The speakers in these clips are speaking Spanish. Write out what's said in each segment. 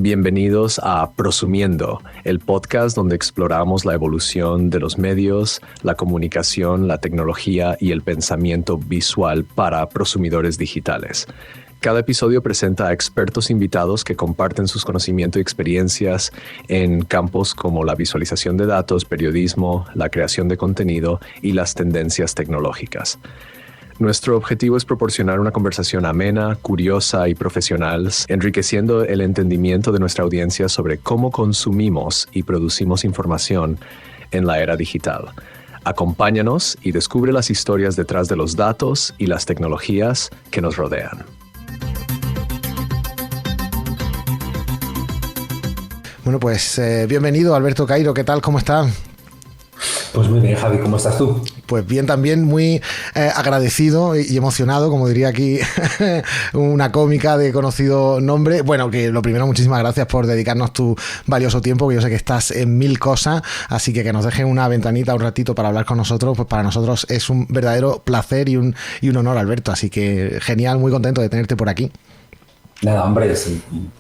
Bienvenidos a Prosumiendo, el podcast donde exploramos la evolución de los medios, la comunicación, la tecnología y el pensamiento visual para prosumidores digitales. Cada episodio presenta a expertos invitados que comparten sus conocimientos y experiencias en campos como la visualización de datos, periodismo, la creación de contenido y las tendencias tecnológicas. Nuestro objetivo es proporcionar una conversación amena, curiosa y profesional, enriqueciendo el entendimiento de nuestra audiencia sobre cómo consumimos y producimos información en la era digital. Acompáñanos y descubre las historias detrás de los datos y las tecnologías que nos rodean. Bueno, pues bienvenido, Alberto Cairo. ¿Qué tal? ¿Cómo estás? Pues muy bien, Javi, ¿cómo estás tú? Pues bien, también muy agradecido y emocionado, como diría aquí una cómica de conocido nombre. Bueno, que lo primero, muchísimas gracias por dedicarnos tu valioso tiempo, que yo sé que estás en mil cosas, así que nos dejen una ventanita un ratito para hablar con nosotros, pues para nosotros es un verdadero placer y un honor, Alberto, así que genial, muy contento de tenerte por aquí. Nada, hombre, es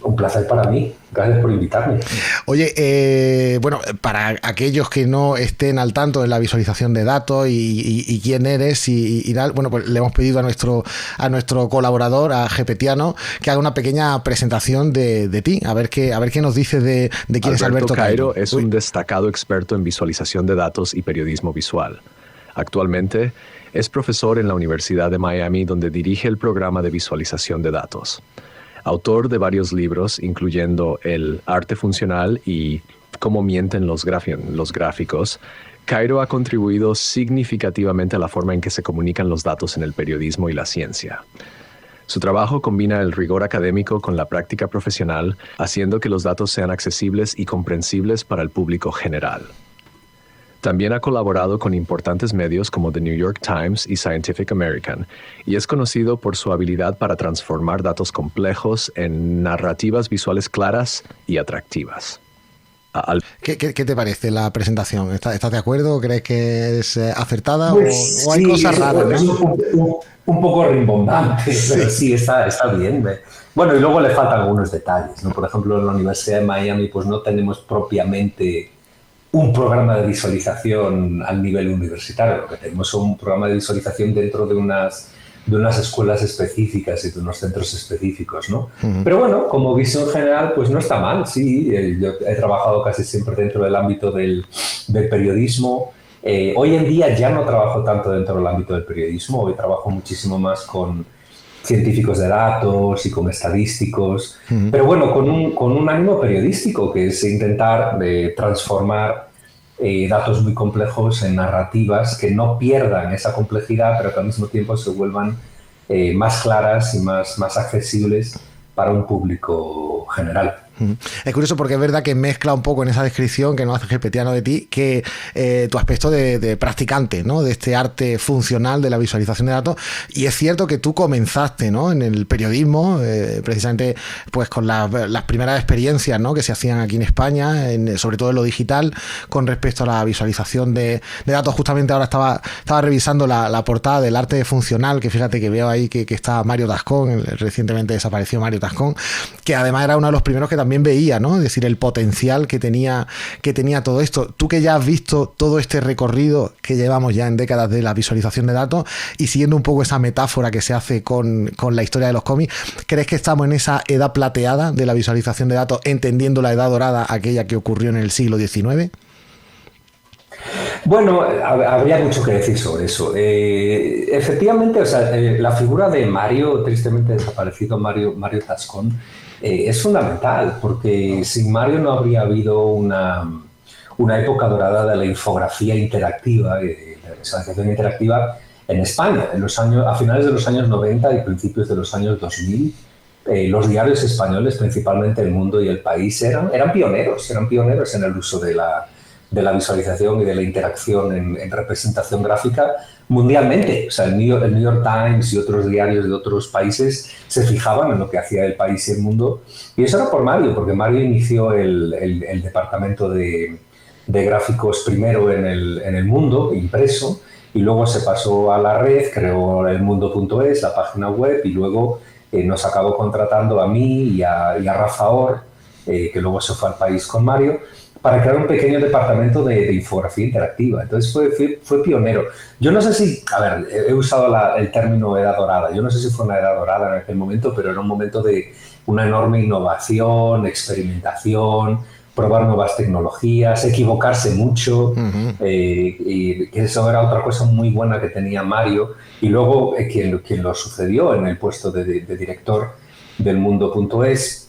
un placer para mí. Gracias por invitarme. Oye, bueno, para aquellos que no estén al tanto de la visualización de datos y quién eres y tal, bueno, pues le hemos pedido a nuestro colaborador, a Gepetiano, que haga una pequeña presentación de ti, a ver qué nos dices de quién es Alberto Cairo. Es un destacado experto en visualización de datos y periodismo visual. Actualmente es profesor en la Universidad de Miami, donde dirige el programa de visualización de datos. Autor de varios libros, incluyendo El arte funcional y Cómo mienten los gráficos, Cairo ha contribuido significativamente a la forma en que se comunican los datos en el periodismo y la ciencia. Su trabajo combina el rigor académico con la práctica profesional, haciendo que los datos sean accesibles y comprensibles para el público general. También ha colaborado con importantes medios como The New York Times y Scientific American, y es conocido por su habilidad para transformar datos complejos en narrativas visuales claras y atractivas. ¿Qué te parece la presentación? ¿Estás de acuerdo? ¿Crees que es acertada? Pues ¿O hay cosas raras? Es un poco rimbombante, sí. Pero sí, está bien. Bueno, y luego le faltan algunos detalles, ¿no? Por ejemplo, en la Universidad de Miami pues no tenemos propiamente un programa de visualización al nivel universitario. Lo que tenemos es un programa de visualización dentro de unas escuelas específicas y de unos centros específicos, ¿no? Uh-huh. Pero bueno, como visión general, pues no está mal, sí. Yo he trabajado casi siempre dentro del ámbito del periodismo. Hoy en día ya no trabajo tanto dentro del ámbito del periodismo, hoy trabajo muchísimo más con científicos de datos y con estadísticos, pero bueno, con un ánimo periodístico, que es intentar transformar datos muy complejos en narrativas que no pierdan esa complejidad, pero que al mismo tiempo se vuelvan más claras y más accesibles para un público general. Es curioso porque es verdad que mezcla un poco en esa descripción que nos hace Gepetiano de ti, que tu aspecto de practicante, ¿no? De este arte funcional de la visualización de datos, y es cierto que tú comenzaste, ¿no? En el periodismo, precisamente pues con las primeras experiencias, ¿no? Que se hacían aquí en España, sobre todo en lo digital, con respecto a la visualización de datos. Justamente ahora estaba revisando la portada del arte funcional, que fíjate que veo ahí que está Mario Tascón, recientemente desapareció Mario Tascón, que además era uno de los primeros que también veía, ¿no? Es decir, el potencial que tenía todo esto. Tú que ya has visto todo este recorrido que llevamos ya en décadas de la visualización de datos y siguiendo un poco esa metáfora que se hace con la historia de los cómics, ¿crees que estamos en esa edad plateada de la visualización de datos, entendiendo la edad dorada, aquella que ocurrió en el siglo XIX? Bueno, habría mucho que decir sobre eso. Efectivamente, o sea, la figura de Mario, tristemente desaparecido Mario Tascón, es fundamental, porque sin Mario no habría habido una época dorada de la infografía interactiva, de la visualización interactiva en España. A finales de los años 90 y principios de los años 2000, los diarios españoles, principalmente El Mundo y El País, eran pioneros en el uso de la visualización y de la interacción en representación gráfica mundialmente. O sea, el New York Times y otros diarios de otros países se fijaban en lo que hacía El País y El Mundo. Y eso era por Mario, porque Mario inició el departamento de gráficos primero en el Mundo, impreso, y luego se pasó a la red, creó elmundo.es, la página web, y luego nos acabó contratando a mí y a Rafa Or que luego se fue al país con Mario, para crear un pequeño departamento de infografía interactiva. Entonces fue pionero. Yo no sé si, a ver, he usado el término edad dorada. Yo no sé si fue una edad dorada en aquel momento, pero era un momento de una enorme innovación, experimentación, probar nuevas tecnologías, equivocarse mucho, y que eso era otra cosa muy buena que tenía Mario. Y luego quien lo sucedió en el puesto de director del Mundo.es,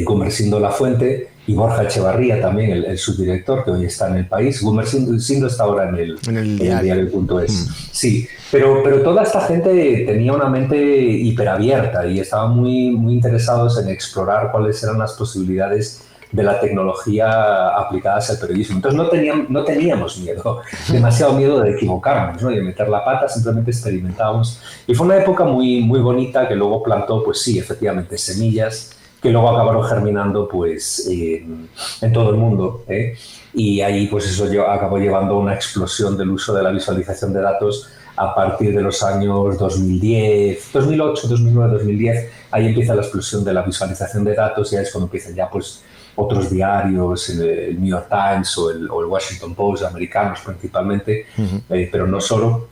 Gumersindo Lafuente, y Borja Echevarría también, el subdirector, que hoy está en El País. Gumersindo está ahora en el diario.es. Sí, pero toda esta gente tenía una mente hiperabierta y estaban muy, muy interesados en explorar cuáles eran las posibilidades de la tecnología aplicadas al periodismo. Entonces no teníamos miedo, demasiado miedo de equivocarnos, ¿no? Y de meter la pata, simplemente experimentábamos. Y fue una época muy, muy bonita que luego plantó, pues sí, efectivamente, semillas que luego acabaron germinando pues en todo el mundo, ¿eh? Y ahí pues eso acabó llevando a una explosión del uso de la visualización de datos a partir de los años 2010, 2008, 2009, 2010. Ahí empieza la explosión de la visualización de datos y ahí es cuando empiezan ya pues otros diarios, el New York Times o el Washington Post, americanos principalmente, pero no solo.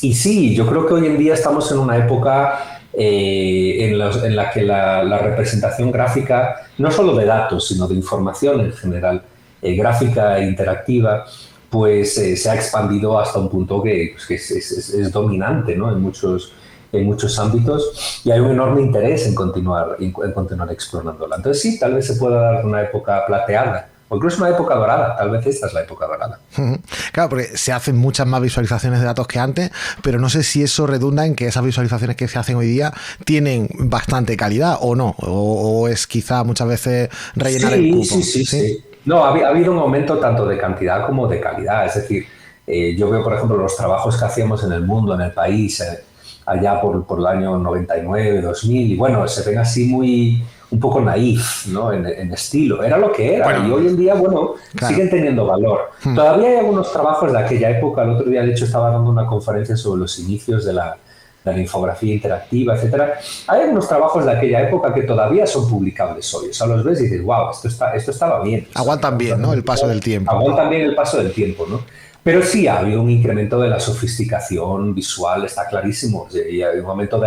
Y sí, yo creo que hoy en día estamos en una época en la que la representación gráfica, no solo de datos, sino de información en general, gráfica e interactiva, pues se ha expandido hasta un punto que es dominante, ¿no? en muchos ámbitos, y hay un enorme interés en continuar explorándola. Entonces sí, tal vez se pueda dar una época plateada, o incluso una época dorada. Tal vez esta es la época dorada. Claro, porque se hacen muchas más visualizaciones de datos que antes, pero no sé si eso redunda en que esas visualizaciones que se hacen hoy día tienen bastante calidad o no, o es quizá muchas veces rellenar el cupo. Sí. No, ha habido un aumento tanto de cantidad como de calidad. Es decir, yo veo, por ejemplo, los trabajos que hacíamos en El Mundo, en El País, allá por el año 99, 2000, y bueno, se ven así un poco naif, ¿no? En estilo. Era lo que era. Bueno, y hoy en día, bueno, claro, siguen teniendo valor. Todavía hay algunos trabajos de aquella época. El otro día, de hecho, estaba dando una conferencia sobre los inicios de la infografía interactiva, etcétera. Hay algunos trabajos de aquella época que todavía son publicables hoy. O sea, los ves y dices, wow, esto estaba bien. Aguantan bien, ¿no? El paso del tiempo. Aguantan bien el paso del tiempo, ¿no? Pero sí ha habido un incremento de la sofisticación visual, está clarísimo. Y hay un aumento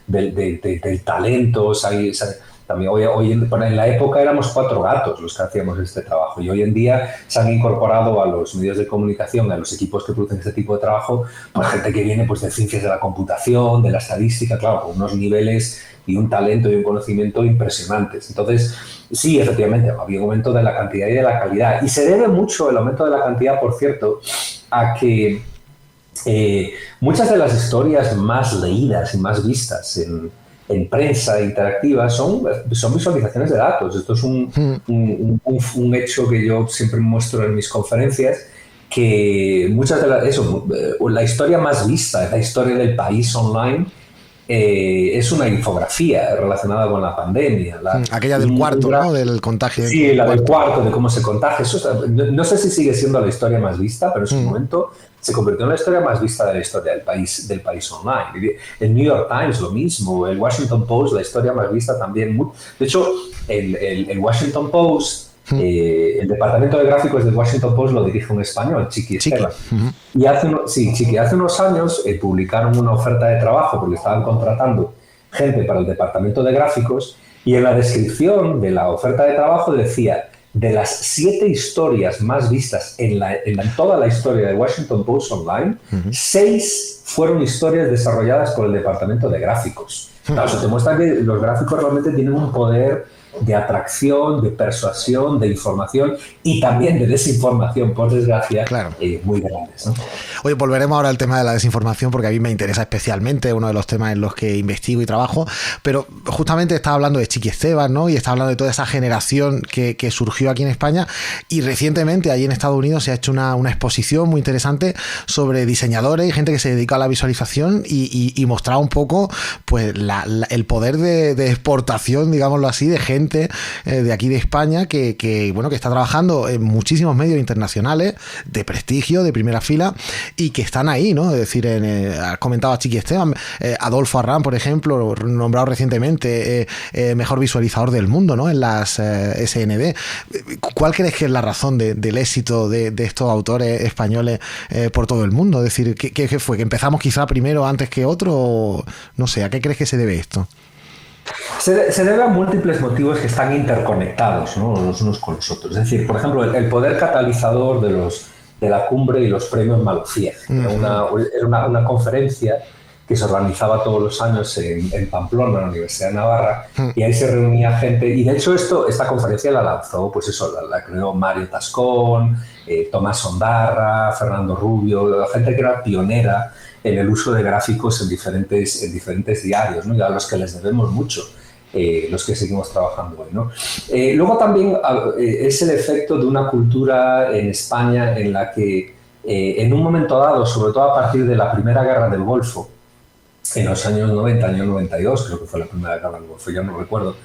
del talento. O sea, también hoy en la época éramos 4 gatos los que hacíamos este trabajo, y hoy en día se han incorporado a los medios de comunicación, a los equipos que producen este tipo de trabajo, pues gente que viene pues de ciencias de la computación, de la estadística, claro, con unos niveles y un talento y un conocimiento impresionantes. Entonces, sí, efectivamente, ha habido un aumento de la cantidad y de la calidad, y se debe mucho el aumento de la cantidad, por cierto, a que muchas de las historias más leídas y más vistas en prensa interactiva son visualizaciones de datos. Esto es un hecho que yo siempre muestro en mis conferencias, que muchas de la historia más vista, la historia del País online, es una infografía relacionada con la pandemia. Aquella del cuarto, ¿no? Del contagio. Sí, la del cuarto, de cómo se contagia. No sé si sigue siendo la historia más vista, pero en su momento se convirtió en la historia más vista de la historia del país online. El New York Times, lo mismo. El Washington Post, la historia más vista también. De hecho, el Washington Post, el departamento de gráficos del Washington Post lo dirige un español, Chiqui Esteban. Y hace unos años publicaron una oferta de trabajo porque estaban contratando gente para el departamento de gráficos, y en la descripción de la oferta de trabajo decía: de las 7 historias más vistas en toda la historia de Washington Post Online, 6 fueron historias desarrolladas por el departamento de gráficos. Claro, eso te muestra que los gráficos realmente tienen un poder de atracción, de persuasión, de información y también de desinformación, por desgracia, claro, muy grandes, ¿no? Oye, volveremos ahora al tema de la desinformación, porque a mí me interesa especialmente, uno de los temas en los que investigo y trabajo, pero justamente estaba hablando de Chiqui Esteban, ¿no? Y está hablando de toda esa generación que surgió aquí en España, y recientemente allí en Estados Unidos se ha hecho una exposición muy interesante sobre diseñadores y gente que se dedica a la visualización y mostraba un poco pues el poder de exportación, digámoslo así, de gente de aquí de España que está trabajando en muchísimos medios internacionales de prestigio, de primera fila, y que están ahí, ¿no? Es decir, has comentado a Chiqui Esteban, Adolfo Arrán, por ejemplo, nombrado recientemente mejor visualizador del mundo, ¿no? En las SND. ¿Cuál crees que es la razón del éxito de estos autores españoles por todo el mundo? Es decir, ¿qué fue? ¿Que empezamos quizá primero antes que otro? O, no sé, ¿a qué crees que se debe esto? Se debe a múltiples motivos que están interconectados, ¿no? Los unos con los otros. Es decir, por ejemplo, el poder catalizador de la cumbre y los premios Malofiev. Era una conferencia que se organizaba todos los años en Pamplona, en la Universidad de Navarra, y ahí se reunía gente, y de hecho esta conferencia la lanzó, pues eso, la creó Mario Tascón, Tomás Ondarra, Fernando Rubio, gente que era pionera en el uso de gráficos en diferentes diarios, ¿no? Y a los que les debemos mucho, los que seguimos trabajando hoy, ¿no? Luego también es el efecto de una cultura en España en la que en un momento dado, sobre todo a partir de la Primera Guerra del Golfo, en los años 90, año 92, creo que fue la Primera Guerra del Golfo, ya no recuerdo,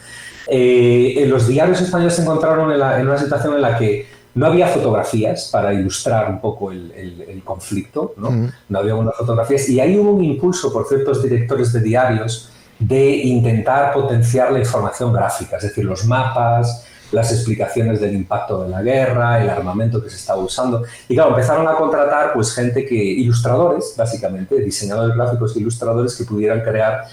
los diarios españoles se encontraron en una situación en la que no había fotografías para ilustrar un poco el conflicto, ¿no? No había unas fotografías, y ahí hubo un impulso por ciertos directores de diarios de intentar potenciar la información gráfica, es decir, los mapas, las explicaciones del impacto de la guerra, el armamento que se estaba usando. Y claro, empezaron a contratar pues gente ilustradores, básicamente, diseñadores gráficos e ilustradores que pudieran crear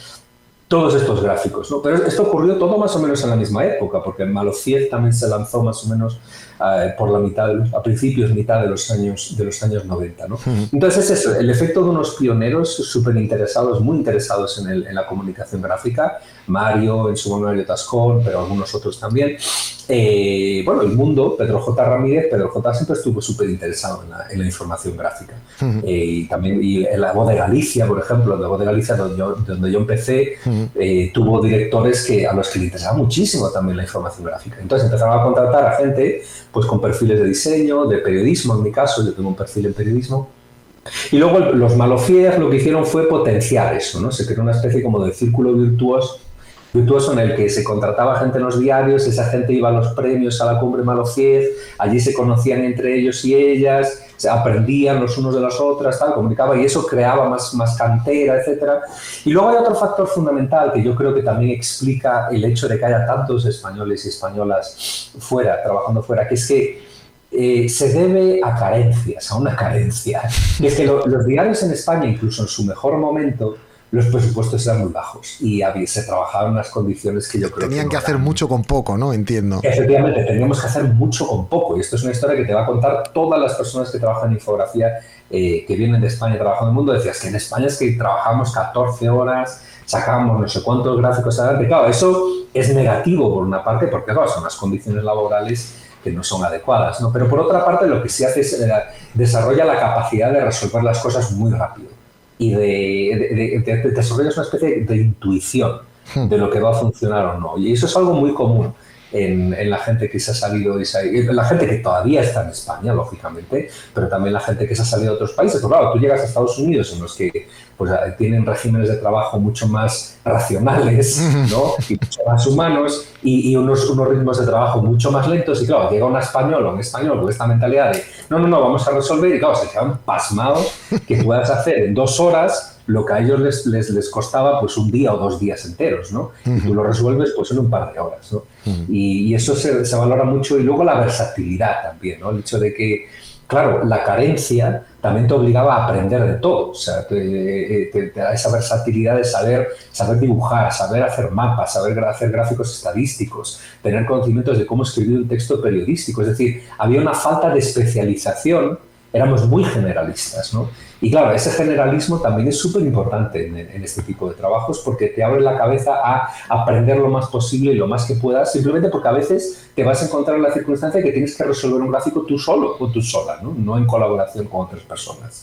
todos estos gráficos, ¿no? Pero esto ocurrió todo más o menos en la misma época, porque Malofiev también se lanzó más o menos por la a principios, mitad de los años 90, ¿no? Entonces es eso, el efecto de unos pioneros súper interesados, muy interesados en la comunicación gráfica, Mario, en su momento Mario Tascón, pero algunos otros también. Bueno, el mundo, Pedro J. Ramírez, Pedro J. siempre estuvo súper interesado en la información gráfica. Y también en la Voz de Galicia, por ejemplo, la Voz de Galicia, donde yo empecé, tuvo directores a los que le interesaba muchísimo también la información gráfica. Entonces empezaron a contratar a gente pues con perfiles de diseño, de periodismo, en mi caso, yo tengo un perfil en periodismo. Y luego los Malofiev lo que hicieron fue potenciar eso, ¿no? Se creó una especie como de círculo virtuoso en el que se contrataba gente en los diarios, esa gente iba a los premios, a la cumbre Malofiev, allí se conocían entre ellos y ellas, se aprendían los unos de las otras, tal, comunicaban, y eso creaba más cantera, etcétera. Y luego hay otro factor fundamental que yo creo que también explica el hecho de que haya tantos españoles y españolas trabajando fuera, que es que se debe a carencias, a una carencia. Y es que los diarios en España, incluso en su mejor momento, los presupuestos eran muy bajos y se trabajaba en unas condiciones que yo creo tenían que hacer mucho con poco, ¿no? Entiendo. Efectivamente, teníamos que hacer mucho con poco, y esto es una historia que te va a contar todas las personas que trabajan en infografía, que vienen de España trabajando en el mundo. Decías que en España es que trabajamos 14 horas, sacábamos no sé cuántos gráficos adelante. Claro, eso es negativo por una parte, porque claro, son las condiciones laborales que no son adecuadas, ¿no? Pero por otra parte, lo que sí hace es desarrolla la capacidad de resolver las cosas muy rápido y de desarrollar una especie de intuición de lo que va a funcionar o no. Y eso es algo muy común en la gente que se ha salido, la gente que todavía está en España, lógicamente, pero también la gente que se ha salido de otros países. Pero claro, tú llegas a Estados Unidos, en los que pues, tienen regímenes de trabajo mucho más racionales, ¿no? Y mucho más humanos, y unos ritmos de trabajo mucho más lentos. Y claro, llega un español con esta mentalidad de no, vamos a resolver, y claro, se quedan pasmados que puedas hacer en 2 horas lo que a ellos les costaba pues un día o 2 días enteros, ¿no? Y tú lo resuelves pues en un par de horas, ¿no? Y eso se valora mucho. Y luego la versatilidad también, ¿no? El hecho de que, claro, la carencia también te obligaba a aprender de todo. O sea, te da esa versatilidad de saber dibujar, saber hacer mapas, saber hacer gráficos estadísticos, tener conocimientos de cómo escribir un texto periodístico. Es decir, había una falta de especialización, éramos muy generalistas, ¿no? Y claro, ese generalismo también es súper importante en este tipo de trabajos, porque te abre la cabeza a aprender lo más posible y lo más que puedas, simplemente porque a veces te vas a encontrar en la circunstancia que tienes que resolver un gráfico tú solo o tú sola, no en colaboración con otras personas.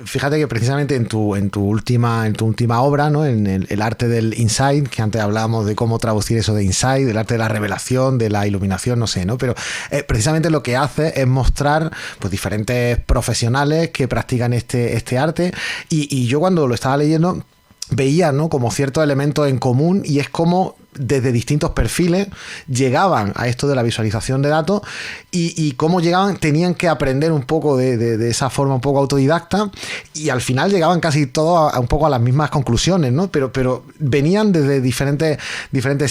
Fíjate que precisamente en tu última obra, ¿no? En el arte del insight, que antes hablábamos de cómo traducir eso de insight, del arte de la revelación, de la iluminación, no sé, ¿no? Pero precisamente lo que hace es mostrar pues diferentes profesionales que practican este arte, y yo cuando lo estaba leyendo veía, ¿no? como ciertos elementos en común, y es como desde distintos perfiles llegaban a esto de la visualización de datos y cómo llegaban, tenían que aprender un poco de esa forma un poco autodidacta y al final llegaban casi todos un poco a las mismas conclusiones, ¿no? Pero venían desde diferentes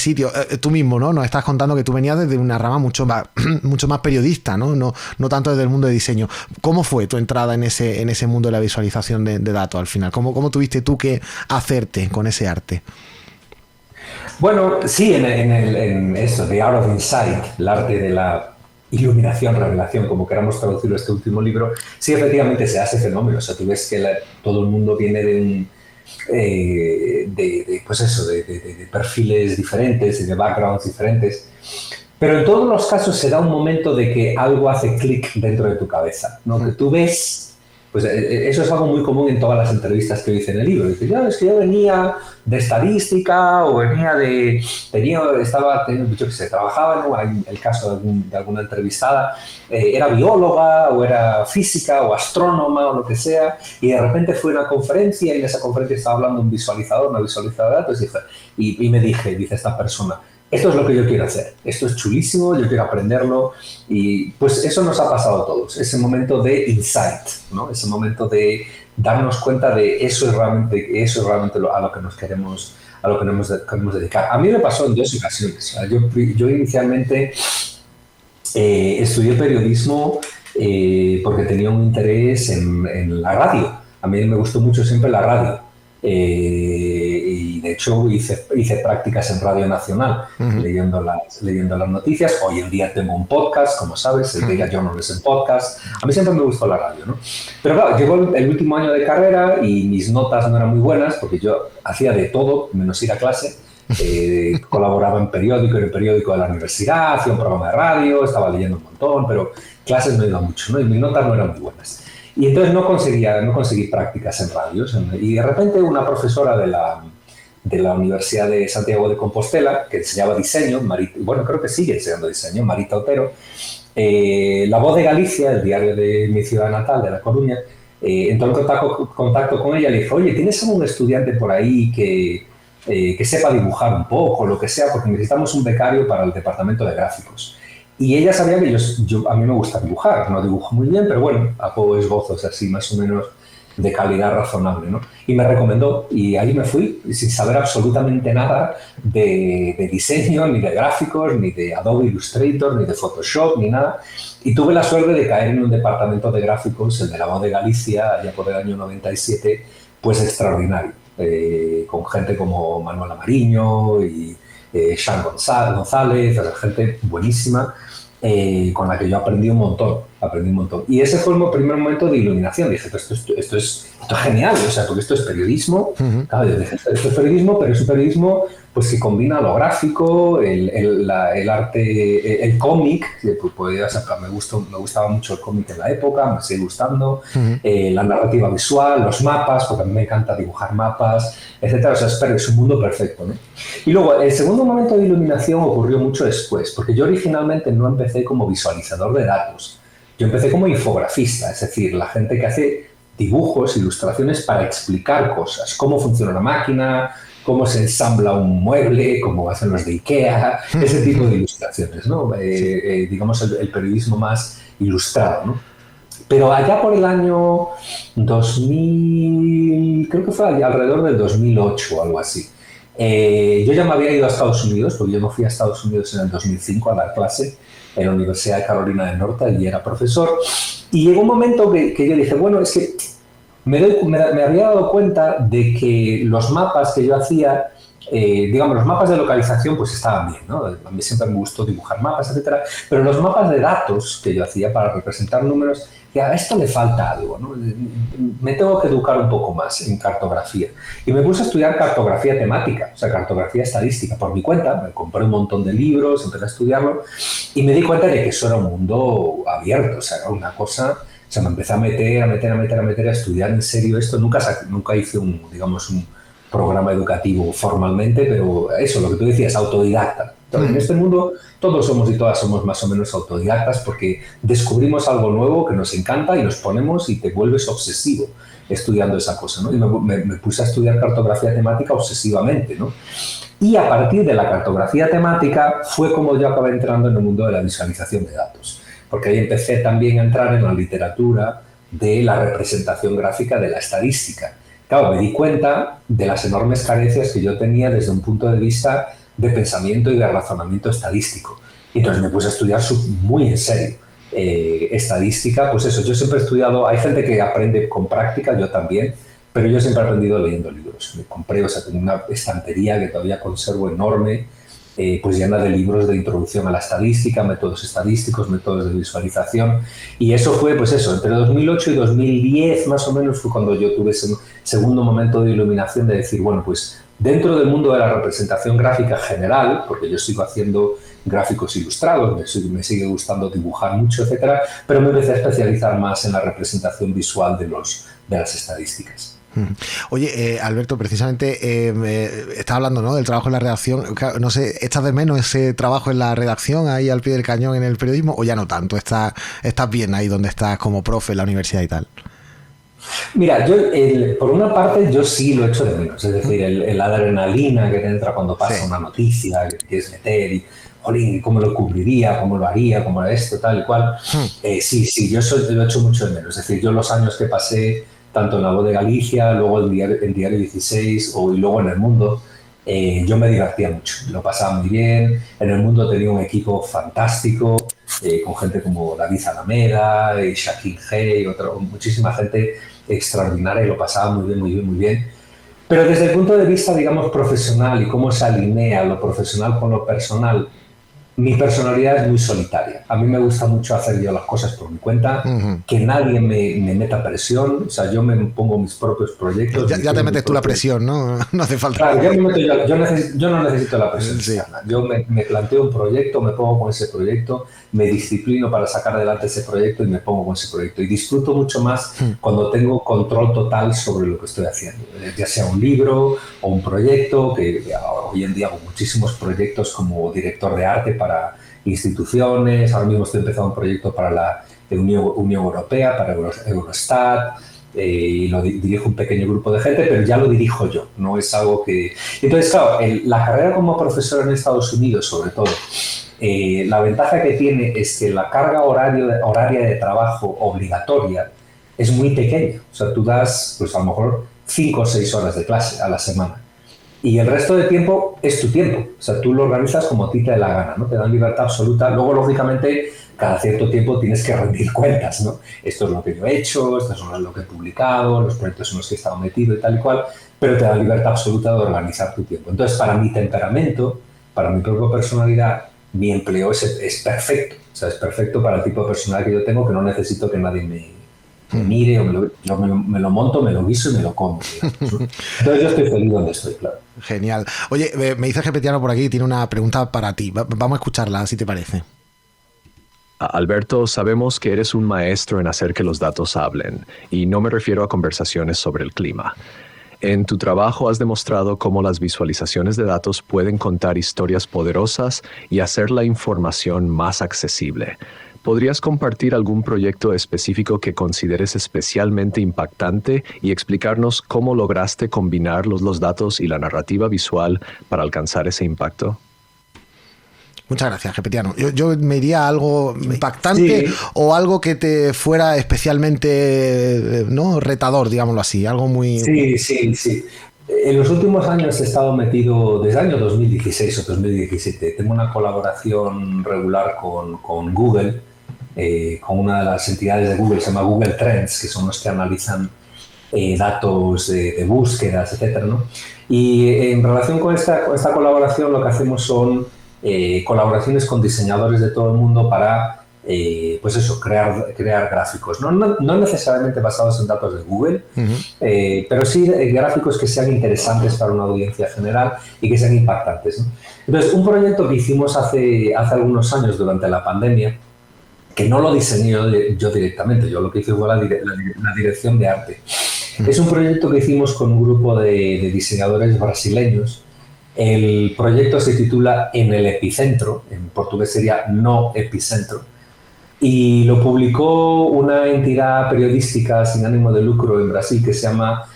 sitios. Tú mismo, ¿no? Nos estás contando que tú venías desde una rama mucho más periodista, ¿no? No tanto desde el mundo de diseño. ¿Cómo fue tu entrada en ese mundo de la visualización de datos al final? ¿Cómo tuviste tú que hacerte con ese arte? Bueno, sí, en eso, The Art of Insight, el arte de la iluminación, revelación, como queramos traducirlo este último libro, sí, efectivamente se hace fenómeno. O sea, tú ves que todo el mundo viene de perfiles diferentes y de backgrounds diferentes. Pero en todos los casos se da un momento de que algo hace clic dentro de tu cabeza, ¿no? Que tú ves, pues eso es algo muy común en todas las entrevistas que hice en el libro. Dices, es que yo venía de estadística o trabajaba, ¿no? Hay el caso de alguna entrevistada, era bióloga o era física o astrónoma o lo que sea, y de repente fue a una conferencia y en esa conferencia estaba hablando una visualizadora de datos y me dice esta persona, esto es lo que yo quiero hacer, esto es chulísimo, yo quiero aprenderlo, y pues eso nos ha pasado a todos, ese momento de insight, ¿no? Ese momento de darnos cuenta de eso es realmente a lo que nos queremos dedicar. A mí me pasó en 2 ocasiones. Yo inicialmente estudié periodismo porque tenía un interés en la radio. A mí me gustó mucho siempre la radio. Y de hecho hice prácticas en Radio Nacional, leyendo las noticias. Hoy en día tengo un podcast, como sabes, el Data Journal es el podcast. A mí siempre me gustó la radio, ¿no? Pero claro, llegó el último año de carrera y mis notas no eran muy buenas porque yo hacía de todo menos ir a clase. Colaboraba en el periódico de la universidad, hacía un programa de radio, estaba leyendo un montón, pero clases no iba mucho, ¿no? Y mis notas no eran muy buenas. Y entonces no conseguí prácticas en radios. Y de repente una profesora de la Universidad de Santiago de Compostela, que enseñaba diseño, creo que sigue enseñando diseño, Marita Otero, La Voz de Galicia, el diario de mi ciudad natal, de La Coruña, entró en contacto con ella y le dijo, oye, ¿tienes algún estudiante por ahí que sepa dibujar un poco, lo que sea? Porque necesitamos un becario para el departamento de gráficos. Y ella sabía que a mí me gusta dibujar, no dibujo muy bien, pero bueno, hago esbozos así más o menos de calidad razonable, ¿no? Y me recomendó, y ahí me fui sin saber absolutamente nada de diseño, ni de gráficos, ni de Adobe Illustrator, ni de Photoshop, ni nada. Y tuve la suerte de caer en un departamento de gráficos, el de La Voz de Galicia, allá por el año 97, pues extraordinario, con gente como Manuel Amariño y Sean González, gente buenísima, con la que yo aprendí un montón. Y ese fue el primer momento de iluminación. Dije, esto es genial, o sea, porque esto es periodismo. Claro, yo dije, esto es periodismo, pero es un periodismo pues, que combina lo gráfico, el arte, el cómic. Pues, me gustaba mucho el cómic en la época, me sigue gustando, la narrativa visual, los mapas, porque a mí me encanta dibujar mapas, etcétera. O sea, es un mundo perfecto, ¿no? Y luego, el segundo momento de iluminación ocurrió mucho después, porque yo originalmente no empecé como visualizador de datos. Yo empecé como infografista, es decir, la gente que hace dibujos, ilustraciones para explicar cosas, cómo funciona una máquina, cómo se ensambla un mueble, cómo hacen los de IKEA, ese tipo de ilustraciones, ¿no? Digamos el periodismo más ilustrado, ¿no? Pero allá por el año 2000, creo que fue alrededor del 2008 o algo así, yo ya me había ido a Estados Unidos, porque yo me fui a Estados Unidos en el 2005 a dar clase en la Universidad de Carolina del Norte, allí era profesor, y llegó un momento que yo dije, bueno, es que me había dado cuenta de que los mapas que yo hacía, digamos, los mapas de localización pues estaban bien, ¿no? A mí siempre me gustó dibujar mapas, etcétera, pero los mapas de datos que yo hacía para representar números, que a esto le falta algo, ¿no? Me tengo que educar un poco más en cartografía. Y me puse a estudiar cartografía temática, o sea, cartografía estadística por mi cuenta. Me compré un montón de libros, empecé a estudiarlo y me di cuenta de que eso era un mundo abierto, o sea, era una cosa... O sea, me empecé a meter, a estudiar en serio esto. Nunca hice un programa educativo formalmente, pero eso, lo que tú decías, autodidacta. Entonces, en este mundo todos somos y todas somos más o menos autodidactas porque descubrimos algo nuevo que nos encanta y nos ponemos y te vuelves obsesivo estudiando esa cosa, ¿no? Y me puse a estudiar cartografía temática obsesivamente, ¿no? Y a partir de la cartografía temática fue como yo acabé entrando en el mundo de la visualización de datos, porque ahí empecé también a entrar en la literatura de la representación gráfica de la estadística. Claro, me di cuenta de las enormes carencias que yo tenía desde un punto de vista de pensamiento y de razonamiento estadístico. Y entonces me puse a estudiar muy en serio. Estadística, pues eso, yo siempre he estudiado, hay gente que aprende con práctica, yo también, pero yo siempre he aprendido leyendo libros. Me compré, o sea, tengo una estantería que todavía conservo enorme, pues llena de libros de introducción a la estadística, métodos estadísticos, métodos de visualización, y eso fue, pues eso, entre 2008 y 2010 más o menos fue cuando yo tuve ese segundo momento de iluminación de decir, bueno, pues dentro del mundo de la representación gráfica general, porque yo sigo haciendo gráficos ilustrados, me sigue gustando dibujar mucho, etcétera, pero me empecé a especializar más en la representación visual de las estadísticas. Oye, Alberto, precisamente estás hablando, ¿no?, del trabajo en la redacción. No sé, ¿echas de menos ese trabajo en la redacción, ahí al pie del cañón en el periodismo, o ya no tanto? ¿Estás bien ahí donde estás como profe en la universidad y tal? Mira, yo por una parte yo sí lo echo de menos, es decir, la adrenalina que te entra cuando pasa una noticia, que te quieres meter y, jolín, ¿cómo lo cubriría? ¿Cómo lo haría? ¿Cómo era esto? Tal y cual. Sí, yo eso lo echo mucho de menos. Es decir, yo los años que pasé tanto en La Voz de Galicia, luego en Diario 16 y luego en El Mundo, yo me divertía mucho, lo pasaba muy bien. En El Mundo tenía un equipo fantástico, con gente como David Alameda, Shaquille G y muchísima gente extraordinaria, y lo pasaba muy bien, muy bien, muy bien. Pero desde el punto de vista, digamos, profesional y cómo se alinea lo profesional con lo personal, mi personalidad es muy solitaria. A mí me gusta mucho hacer yo las cosas por mi cuenta, que nadie me meta presión. O sea, yo me pongo mis propios proyectos. Ya te metes tú la presión, ¿no? No hace falta. Claro, yo no necesito la presión. Sí. Yo me planteo un proyecto, me pongo con ese proyecto, me disciplino para sacar adelante ese proyecto y me pongo con ese proyecto. Y disfruto mucho más cuando tengo control total sobre lo que estoy haciendo. Ya sea un libro o un proyecto, que hoy en día hago muchísimos proyectos como director de arte para instituciones. Ahora mismo estoy empezando un proyecto para la Unión Europea, para Eurostat, y lo dirijo un pequeño grupo de gente, pero ya lo dirijo yo, no es algo que... Entonces, claro, la carrera como profesor en Estados Unidos, sobre todo, la ventaja que tiene es que la carga horaria de trabajo obligatoria es muy pequeña. O sea, tú das, pues a lo mejor 5 o 6 horas de clase a la semana. Y el resto de tiempo es tu tiempo. O sea, tú lo organizas como a ti te dé la gana, ¿no? Te dan libertad absoluta. Luego, lógicamente, cada cierto tiempo tienes que rendir cuentas, ¿no? Esto es lo que yo he hecho, esto es lo que he publicado, los proyectos en los que he estado metido y tal y cual, pero te da libertad absoluta de organizar tu tiempo. Entonces, para mi temperamento, para mi propia personalidad, mi empleo es perfecto. O sea, es perfecto para el tipo de personalidad que yo tengo, que no necesito que nadie me mire, o yo me lo monto, me lo guiso y me lo como, digamos, ¿no? Entonces yo estoy feliz donde estoy, claro. Genial. Oye, me dice Gepetiano por aquí, tiene una pregunta para ti. Vamos a escucharla, si te parece. Alberto, sabemos que eres un maestro en hacer que los datos hablen, y no me refiero a conversaciones sobre el clima. En tu trabajo has demostrado cómo las visualizaciones de datos pueden contar historias poderosas y hacer la información más accesible. ¿Podrías compartir algún proyecto específico que consideres especialmente impactante y explicarnos cómo lograste combinar los datos y la narrativa visual para alcanzar ese impacto? Muchas gracias, Gepetiano. Yo me iría a algo impactante, sí, o algo que te fuera especialmente, ¿no?, retador, digámoslo así, algo muy... Sí. En los últimos años he estado metido, desde el año 2016 o 2017, tengo una colaboración regular con Google, con una de las entidades de Google, se llama Google Trends, que son los que analizan datos de búsquedas, etcétera, ¿no? Y en relación con esta colaboración, lo que hacemos son colaboraciones con diseñadores de todo el mundo para, pues eso, crear gráficos. No necesariamente basados en datos de Google, pero sí gráficos que sean interesantes para una audiencia general y que sean impactantes, ¿no? Entonces, un proyecto que hicimos hace algunos años durante la pandemia, que no lo diseñé yo directamente, yo lo que hice fue la dirección de arte. Es un proyecto que hicimos con un grupo de diseñadores brasileños. El proyecto se titula En el Epicentro, en portugués sería No Epicentro, y lo publicó una entidad periodística sin ánimo de lucro en Brasil que se llama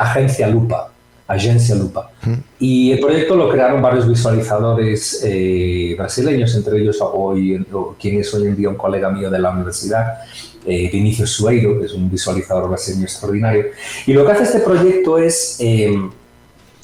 Agencia Lupa. Agencia Lupa. Y el proyecto lo crearon varios visualizadores brasileños, entre ellos quien es hoy en día un colega mío de la universidad, Vinicius Sueiro, que es un visualizador brasileño extraordinario. Y lo que hace este proyecto es...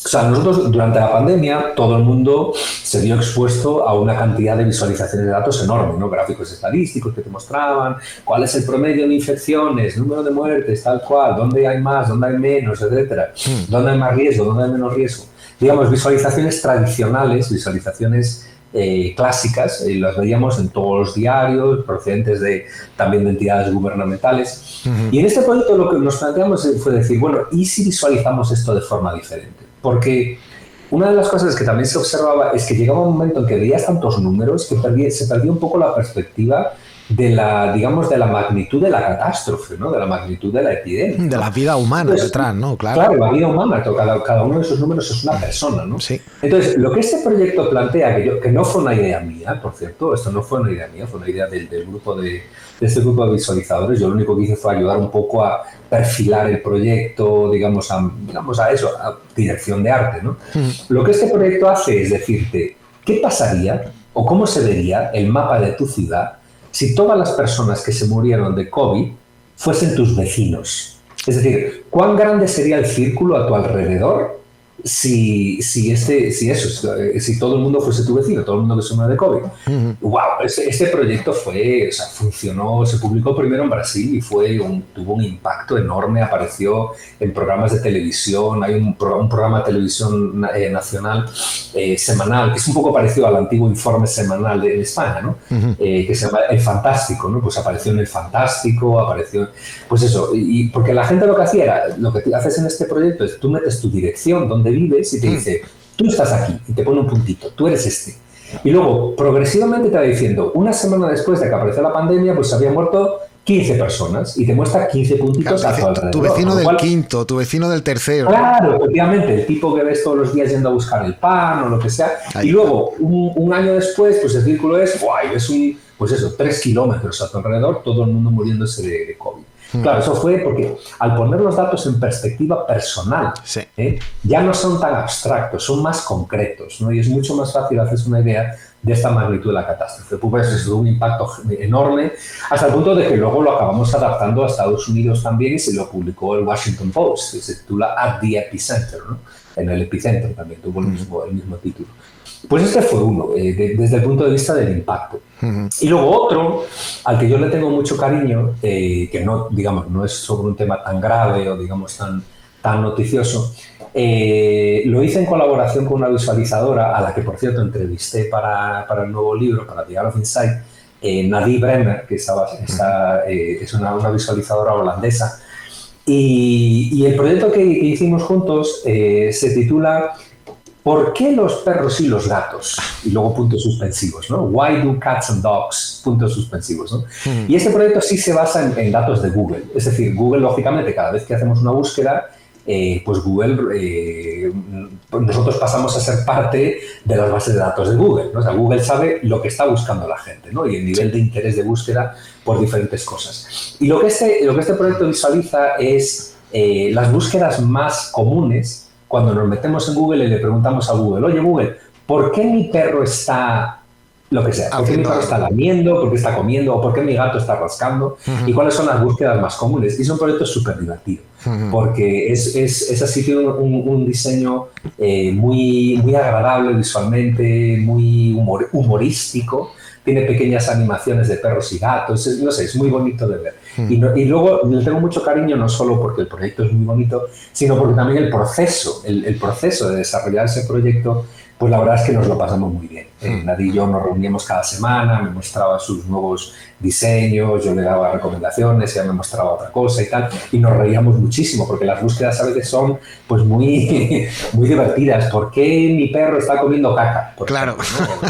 o sea, nosotros durante la pandemia todo el mundo se vio expuesto a una cantidad de visualizaciones de datos enorme, ¿no? Gráficos estadísticos que te mostraban cuál es el promedio de infecciones, número de muertes, tal cual, dónde hay más, dónde hay menos, etcétera, dónde hay más riesgo, dónde hay menos riesgo. Digamos, visualizaciones tradicionales, visualizaciones clásicas, las veíamos en todos los diarios, procedentes también de entidades gubernamentales. Y en este proyecto lo que nos planteamos fue decir, bueno, ¿y si visualizamos esto de forma diferente? Porque una de las cosas que también se observaba es que llegaba un momento en que veías tantos números que se perdía un poco la perspectiva de la, digamos, de la magnitud de la catástrofe, ¿no? De la magnitud de la epidemia. De la vida humana. Entonces, detrás, ¿no? Claro, la vida humana, cada uno de esos números es una persona, ¿no? Sí. Entonces, lo que este proyecto plantea, que no fue una idea mía, por cierto, esto no fue una idea mía, fue una idea del grupo de este grupo de visualizadores. Yo lo único que hice fue ayudar un poco a perfilar el proyecto, digamos a eso, a dirección de arte, ¿no? Lo que este proyecto hace es decirte, ¿qué pasaría o cómo se vería el mapa de tu ciudad si todas las personas que se murieron de COVID fuesen tus vecinos? Es decir, ¿cuán grande sería el círculo a tu alrededor si todo el mundo fuese tu vecino, todo el mundo que se murió de COVID? ¡Wow! Este proyecto funcionó, se publicó primero en Brasil y tuvo un impacto enorme, apareció en programas de televisión, hay un programa de televisión nacional semanal, que es un poco parecido al antiguo informe semanal en España, ¿no? Que se llama El Fantástico, ¿no? Pues apareció en El Fantástico, apareció... Pues eso, y porque la gente lo que hacía era, lo que haces en este proyecto es tú metes tu dirección donde vives y te dice, tú estás aquí, y te pone un puntito, tú eres este. Y luego, progresivamente te va diciendo, una semana después de que apareció la pandemia, pues habían muerto 15 personas y te muestra 15 puntitos a tu alrededor. Tu vecino del quinto, tu vecino del tercero. Claro, obviamente, el tipo que ves todos los días yendo a buscar el pan o lo que sea. Ahí. Y luego, un año después, pues el círculo es, guay, es 3 kilómetros a tu alrededor, todo el mundo muriéndose de COVID. Claro, eso fue porque al poner los datos en perspectiva personal, sí, ya no son tan abstractos, son más concretos, ¿no? Y es mucho más fácil hacerse una idea de esta magnitud de la catástrofe. Pues es un impacto enorme, hasta el punto de que luego lo acabamos adaptando a Estados Unidos también y se lo publicó el Washington Post, que se titula At the Epicenter, ¿no? En el epicentro también tuvo el mismo título. Pues este fue uno, desde el punto de vista del impacto. Y luego otro, al que yo le tengo mucho cariño, que no, digamos, no es sobre un tema tan grave o digamos tan noticioso, lo hice en colaboración con una visualizadora, a la que por cierto entrevisté para el nuevo libro, para The Art of Insight, Nadie Bremer, que es una visualizadora holandesa. Y el proyecto que hicimos juntos se titula ¿Por qué los perros y los gatos? Y luego puntos suspensivos, ¿no? Why do cats and dogs? Puntos suspensivos, ¿no? Y este proyecto sí se basa en datos de Google. Es decir, Google, lógicamente, cada vez que hacemos una búsqueda, pues Google, nosotros pasamos a ser parte de las bases de datos de Google, ¿no? O sea, Google sabe lo que está buscando la gente, ¿no? Y el nivel de interés de búsqueda por diferentes cosas. Y lo que este proyecto visualiza es las búsquedas más comunes cuando nos metemos en Google y le preguntamos a Google, oye Google, ¿por qué mi perro está lo que sea? ¿Por qué mi perro está lamiendo? ¿Por qué está comiendo? ¿O por qué mi gato está rascando? ¿Y cuáles son las búsquedas más comunes? Y es un proyecto súper divertido, porque es así, tiene un diseño muy, muy agradable visualmente, muy humorístico. Tiene pequeñas animaciones de perros y gatos, no sé, es muy bonito de ver. Y luego le tengo mucho cariño, no solo porque el proyecto es muy bonito, sino porque también el proceso de desarrollar ese proyecto, pues la verdad es que nos lo pasamos muy bien. Nadie y yo nos reuníamos cada semana, me mostraba sus nuevos diseños, yo le daba recomendaciones, ella me mostraba otra cosa y tal, y nos reíamos muchísimo, porque las búsquedas a veces son pues muy, muy divertidas. ¿Por qué mi perro está comiendo caca? Claro. ¿no?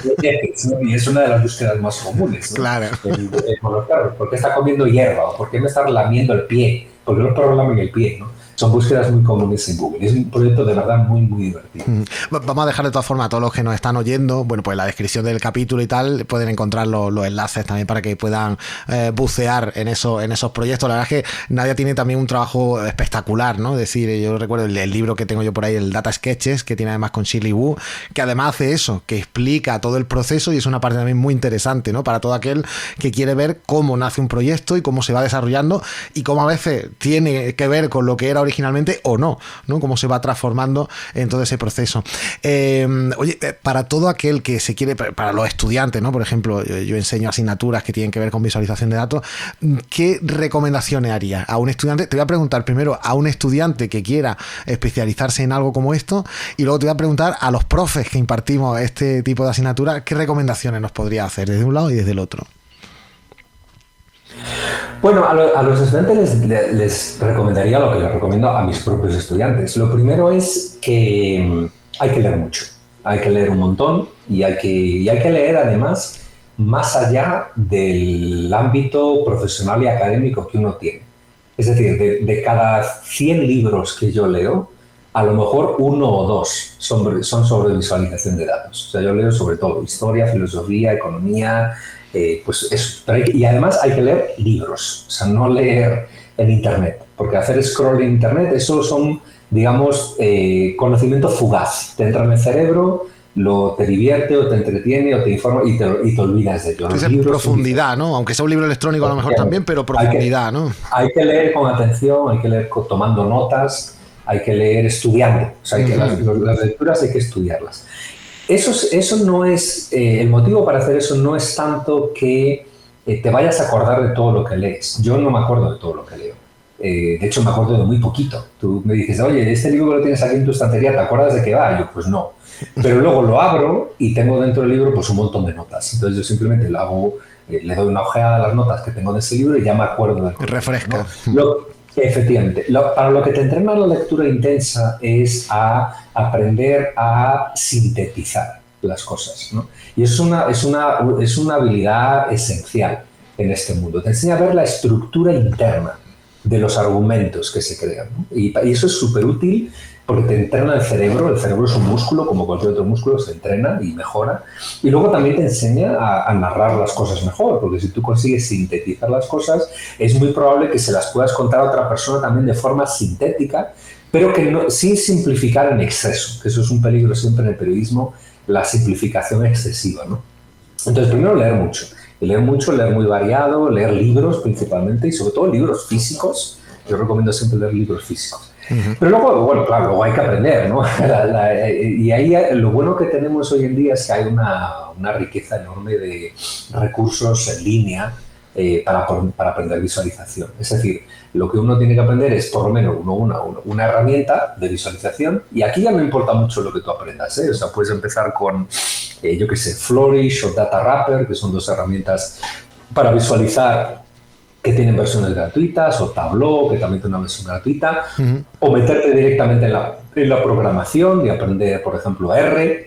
Y es una de las búsquedas más comunes, ¿no? Claro. Con los perros. ¿Por qué está comiendo hierba? ¿O por qué me está lamiendo el pie? ¿Por qué los perros lamen el pie? ¿no? Son búsquedas muy comunes en Google. Es un proyecto de verdad muy, muy divertido. Vamos a dejar de todas formas a todos los que nos están oyendo, bueno, pues en la descripción del capítulo y tal, pueden encontrar los enlaces también para que puedan bucear en esos proyectos. La verdad es que Nadia tiene también un trabajo espectacular, ¿no? Es decir, yo recuerdo el libro que tengo yo por ahí, el Data Sketches, que tiene además con Shirley Wu, que además hace eso, que explica todo el proceso y es una parte también muy interesante, ¿no? Para todo aquel que quiere ver cómo nace un proyecto y cómo se va desarrollando y cómo a veces tiene que ver con lo que era originalmente o no, cómo se va transformando en todo ese proceso. Oye, para todo aquel que se quiere, para los estudiantes, ¿no? Por ejemplo, yo enseño asignaturas que tienen que ver con visualización de datos, ¿qué recomendaciones haría a un estudiante? Te voy a preguntar primero a un estudiante que quiera especializarse en algo como esto y luego te voy a preguntar a los profes que impartimos este tipo de asignaturas, ¿qué recomendaciones nos podría hacer desde un lado y desde el otro? Bueno, a los estudiantes les recomendaría lo que les recomiendo a mis propios estudiantes. Lo primero es que hay que leer mucho, hay que leer un montón y hay que leer además más allá del ámbito profesional y académico que uno tiene. Es decir, de cada 100 libros que yo leo, a lo mejor 1 o 2 son sobre visualización de datos. O sea, yo leo sobre todo historia, filosofía, economía, pues eso. Y además hay que leer libros, o sea, no leer en Internet, porque hacer scroll en Internet, eso son, digamos, conocimiento fugaz. Te entra en el cerebro, te divierte o te entretiene o te informa y te olvidas de ello. Es profundidad, ¿no? Aunque sea un libro electrónico a lo mejor también, pero profundidad, ¿no? Hay que leer con atención, hay que leer tomando notas, hay que leer estudiando. O sea, las lecturas hay que estudiarlas. Eso no es, el motivo para hacer eso no es tanto que te vayas a acordar de todo lo que lees. Yo no me acuerdo de todo lo que leo. De hecho, me acuerdo de muy poquito. Tú me dices, oye, este libro que lo tienes aquí en tu estantería, ¿te acuerdas de qué va? Y yo, pues no. Pero luego lo abro y tengo dentro del libro pues un montón de notas. Entonces yo simplemente le doy una ojeada a las notas que tengo de ese libro y ya me acuerdo del contenido. Refresca. Efectivamente. Para lo que te entrena la lectura intensa es a aprender a sintetizar las cosas, ¿no? Y eso es una habilidad esencial en este mundo. Te enseña a ver la estructura interna de los argumentos que se crean, ¿no? Y eso es súper útil porque te entrena el cerebro es un músculo, como cualquier otro músculo, se entrena y mejora. Y luego también te enseña a narrar las cosas mejor, porque si tú consigues sintetizar las cosas, es muy probable que se las puedas contar a otra persona también de forma sintética, pero que no, sin simplificar en exceso, que eso es un peligro siempre en el periodismo, la simplificación excesiva, ¿no? Entonces, primero leer mucho, leer muy variado, leer libros principalmente, y sobre todo libros físicos. Yo recomiendo siempre leer libros físicos. Pero luego, bueno, claro, luego hay que aprender, ¿no? Y ahí lo bueno que tenemos hoy en día es que hay una riqueza enorme de recursos en línea para aprender visualización. Es decir, lo que uno tiene que aprender es por lo menos una herramienta de visualización, y aquí ya no importa mucho lo que tú aprendas, ¿eh? O sea, puedes empezar con, yo qué sé, Flourish o Data Wrapper, que son 2 herramientas para visualizar que tienen versiones gratuitas, o Tableau, que también tiene una versión gratuita, o meterte directamente en la programación y aprender, por ejemplo, R,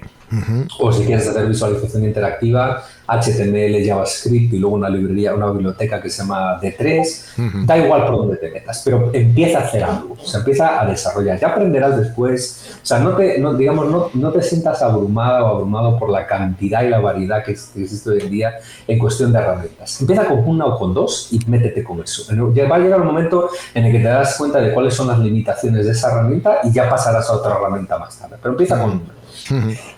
o si quieres hacer visualización interactiva, HTML, JavaScript y luego una biblioteca que se llama D3, da igual por dónde te metas, pero empieza a hacer algo, o sea, empieza a desarrollar, ya aprenderás después, o sea, no te sientas abrumada o abrumado por la cantidad y la variedad que existe hoy en día en cuestión de herramientas. Empieza con 1 o con 2 y métete con eso. Va a llegar un momento en el que te das cuenta de cuáles son las limitaciones de esa herramienta y ya pasarás a otra herramienta más tarde, pero empieza con 1.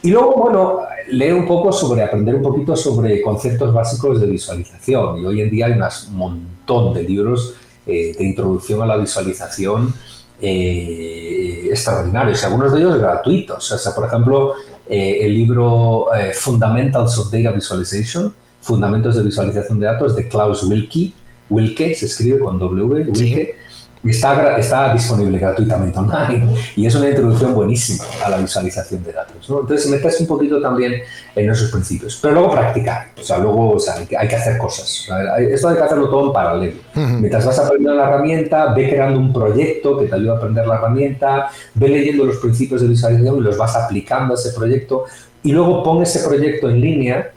Y luego, bueno, lee un poco aprender un poquito sobre conceptos básicos de visualización. Y hoy en día hay un montón de libros de introducción a la visualización extraordinarios, y algunos de ellos gratuitos. O sea, por ejemplo, el libro Fundamentals of Data Visualization, Fundamentos de Visualización de Datos, de Klaus Wilke, se escribe con W, Wilke. Sí. Está disponible gratuitamente online y es una introducción buenísima a la visualización de datos, ¿no? Entonces, metes un poquito también en esos principios, pero luego practicar, hay que hacer cosas. Esto hay que hacerlo todo en paralelo. Mientras vas aprendiendo la herramienta, ve creando un proyecto que te ayuda a aprender la herramienta, ve leyendo los principios de visualización y los vas aplicando a ese proyecto, y luego pon ese proyecto en línea,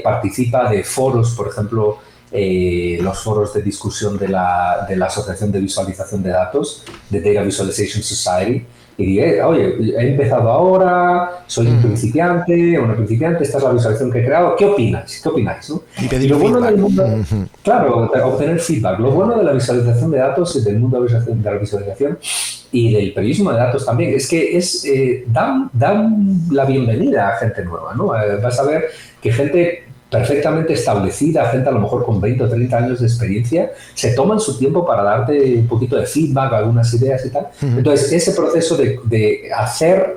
participa de foros, por ejemplo, los foros de discusión de la Asociación de Visualización de Datos, de Data Visualization Society, y diré, oye, he empezado ahora, soy un principiante, una principiante, esta es la visualización que he creado, ¿qué opináis? ¿Qué opináis? ¿No? Y pedir lo bueno feedback. del mundo, claro, obtener feedback. Lo bueno de la visualización de datos y del mundo de la visualización y del periodismo de datos también es que dan la bienvenida a gente nueva, ¿no? Vas a ver que gente perfectamente establecida, gente a lo mejor con 20 o 30 años de experiencia, se toman su tiempo para darte un poquito de feedback, algunas ideas y tal. Entonces, ese proceso de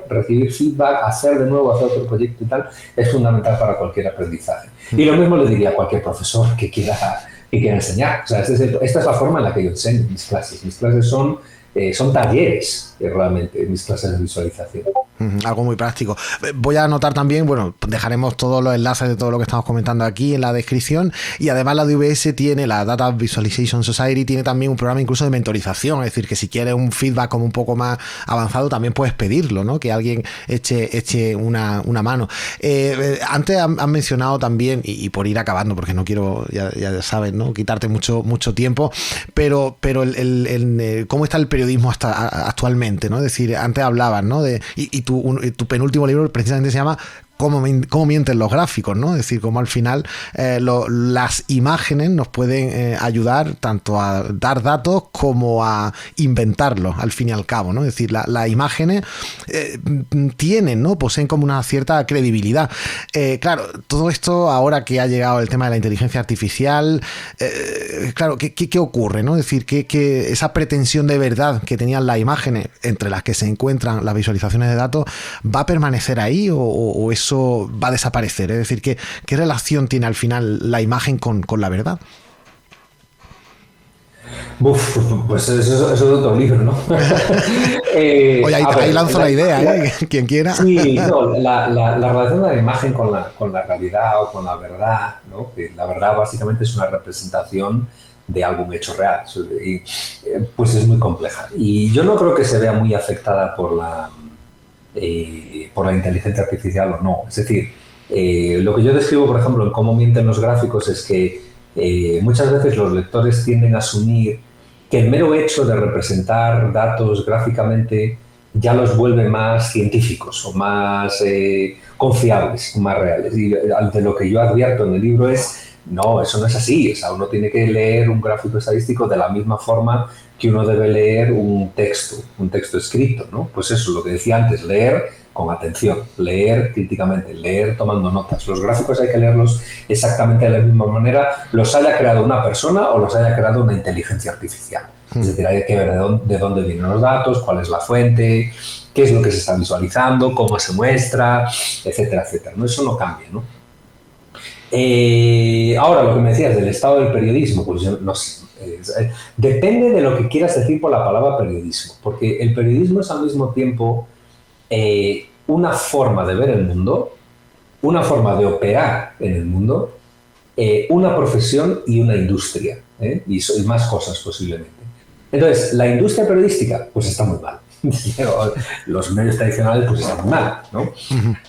recibir feedback, hacer de nuevo, hacer otro proyecto y tal, es fundamental para cualquier aprendizaje. Y lo mismo le diría a cualquier profesor que quiera enseñar. O sea, esta es la forma en la que yo enseño mis clases. Mis clases son talleres, realmente, mis clases de visualización. Algo muy práctico. Voy a anotar también, bueno, dejaremos todos los enlaces de todo lo que estamos comentando aquí en la descripción, y además la DVS tiene, la Data Visualization Society tiene también un programa incluso de mentorización, es decir, que si quieres un feedback como un poco más avanzado también puedes pedirlo, ¿no? Que alguien eche una mano. Antes han mencionado también, y por ir acabando, porque no quiero, ya sabes, ¿no? Quitarte mucho tiempo, pero cómo está el periodismo actualmente, ¿no? Es decir, antes hablabas, ¿no? Y tu penúltimo libro precisamente se llama cómo mienten los gráficos, ¿no? Es decir, cómo al final las imágenes nos pueden ayudar tanto a dar datos como a inventarlos, al fin y al cabo, ¿no? Es decir, las imágenes tienen, ¿no? Poseen como una cierta credibilidad. Claro, todo esto ahora que ha llegado el tema de la inteligencia artificial, claro, ¿qué ocurre, ¿no? Es decir, que esa pretensión de verdad que tenían las imágenes, entre las que se encuentran las visualizaciones de datos, ¿va a permanecer ahí o eso va a desaparecer? Es decir, ¿qué relación tiene al final la imagen con la verdad? Pues eso es otro libro, ¿no? Oye, ahí lanzo la idea, quien quiera. Sí, no, la relación de la imagen con la realidad o con la verdad, ¿no? Que la verdad básicamente es una representación de algún hecho real, y, pues es muy compleja. Y yo no creo que se vea muy afectada por la inteligencia artificial o no. Es decir, lo que yo describo, por ejemplo, en cómo mienten los gráficos es que muchas veces los lectores tienden a asumir que el mero hecho de representar datos gráficamente ya los vuelve más científicos o más confiables, más reales. Y de lo que yo advierto en el libro es, no, eso no es así. O sea, uno tiene que leer un gráfico estadístico de la misma forma que uno debe leer un texto escrito, ¿no? Pues eso, lo que decía antes, leer con atención, leer críticamente, leer tomando notas. Los gráficos hay que leerlos exactamente de la misma manera, los haya creado una persona o los haya creado una inteligencia artificial. Es decir, hay que ver de dónde vienen los datos, cuál es la fuente, qué es lo que se está visualizando, cómo se muestra, etcétera, etcétera. ¿No? Eso no cambia, ¿no? Ahora, lo que me decías del estado del periodismo, pues yo no sé. Depende de lo que quieras decir por la palabra periodismo, porque el periodismo es al mismo tiempo una forma de ver el mundo, una forma de operar en el mundo, una profesión y una industria, y más cosas posiblemente. Entonces, la industria periodística, pues está muy mal. Los medios tradicionales, pues están muy mal, ¿no?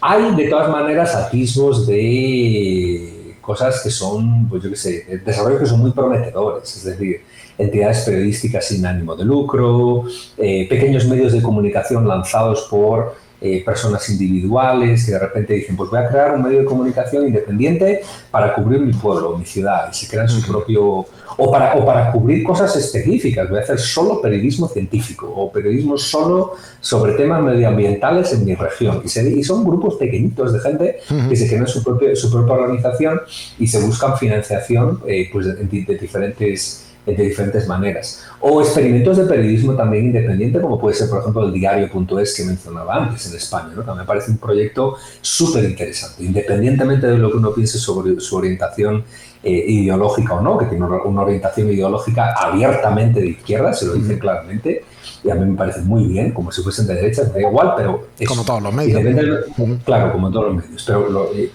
Hay, de todas maneras, atisbos de cosas que son, pues yo qué sé, desarrollos que son muy prometedores, es decir, entidades periodísticas sin ánimo de lucro, pequeños medios de comunicación lanzados por personas individuales que de repente dicen, pues voy a crear un medio de comunicación independiente para cubrir mi pueblo o mi ciudad, y se crean su propio, o para cubrir cosas específicas, voy a hacer solo periodismo científico o periodismo solo sobre temas medioambientales en mi región, y son grupos pequeñitos de gente que se crean su propia organización y se buscan financiación pues de diferentes maneras. O experimentos de periodismo también independiente, como puede ser, por ejemplo, el diario.es que mencionaba antes en España, ¿no? Que me parece un proyecto súper interesante, independientemente de lo que uno piense sobre su orientación ideológica o no, que tiene una orientación ideológica abiertamente de izquierda, se lo dicen claramente, y a mí me parece muy bien, como si fuesen de derecha, me da igual, pero... Como todos los medios. Claro, como todos los medios,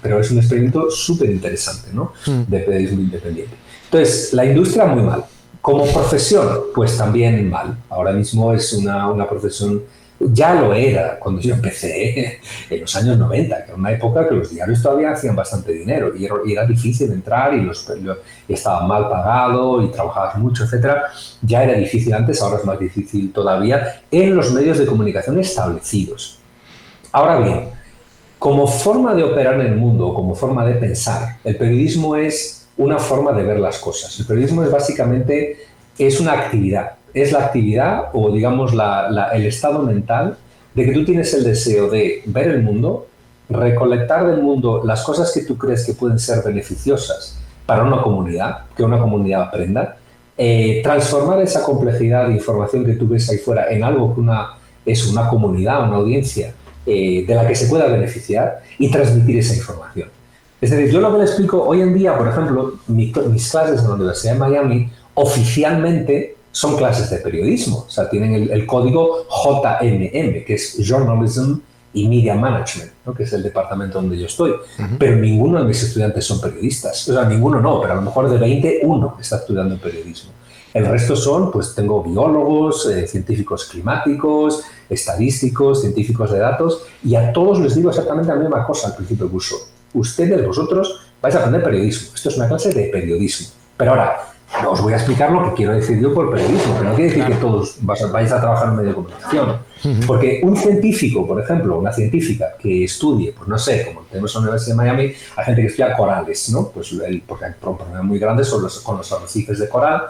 pero es un experimento súper interesante, ¿no? De periodismo independiente. Entonces, la industria muy mal. Como profesión, pues también mal. Ahora mismo es una profesión Ya lo era cuando yo empecé en los años 90, que era una época que los diarios todavía hacían bastante dinero y era difícil entrar y estaba mal pagado y trabajabas mucho, etcétera. Ya era difícil antes, ahora es más difícil todavía en los medios de comunicación establecidos. Ahora bien, como forma de operar en el mundo, como forma de pensar, el periodismo es una forma de ver las cosas. El periodismo es básicamente una actividad. Es la actividad o, digamos, el estado mental de que tú tienes el deseo de ver el mundo, recolectar del mundo las cosas que tú crees que pueden ser beneficiosas para una comunidad, que una comunidad aprenda, transformar esa complejidad de información que tú ves ahí fuera en algo que es una comunidad, una audiencia de la que se pueda beneficiar y transmitir esa información. Es decir, yo lo que le explico hoy en día, por ejemplo, mis clases en la Universidad de Miami oficialmente son clases de periodismo, o sea, tienen el código JMM, que es Journalism y Media Management, ¿no? Que es el departamento donde yo estoy, pero ninguno de mis estudiantes son periodistas, o sea, ninguno no, pero a lo mejor de 20, uno está estudiando periodismo. El resto son, pues tengo biólogos, científicos climáticos, estadísticos, científicos de datos, y a todos les digo exactamente la misma cosa al principio del curso. Ustedes, vosotros, vais a aprender periodismo. Esto es una clase de periodismo. Pero ahora, os voy a explicar lo que quiero decir yo por periodismo, que no quiere decir que todos vais a trabajar en medio de comunicación. Porque un científico, por ejemplo, una científica que estudie, pues no sé, como tenemos en la Universidad de Miami, hay gente que estudia corales, ¿no? Pues porque hay problemas muy grandes con los arrecifes de coral.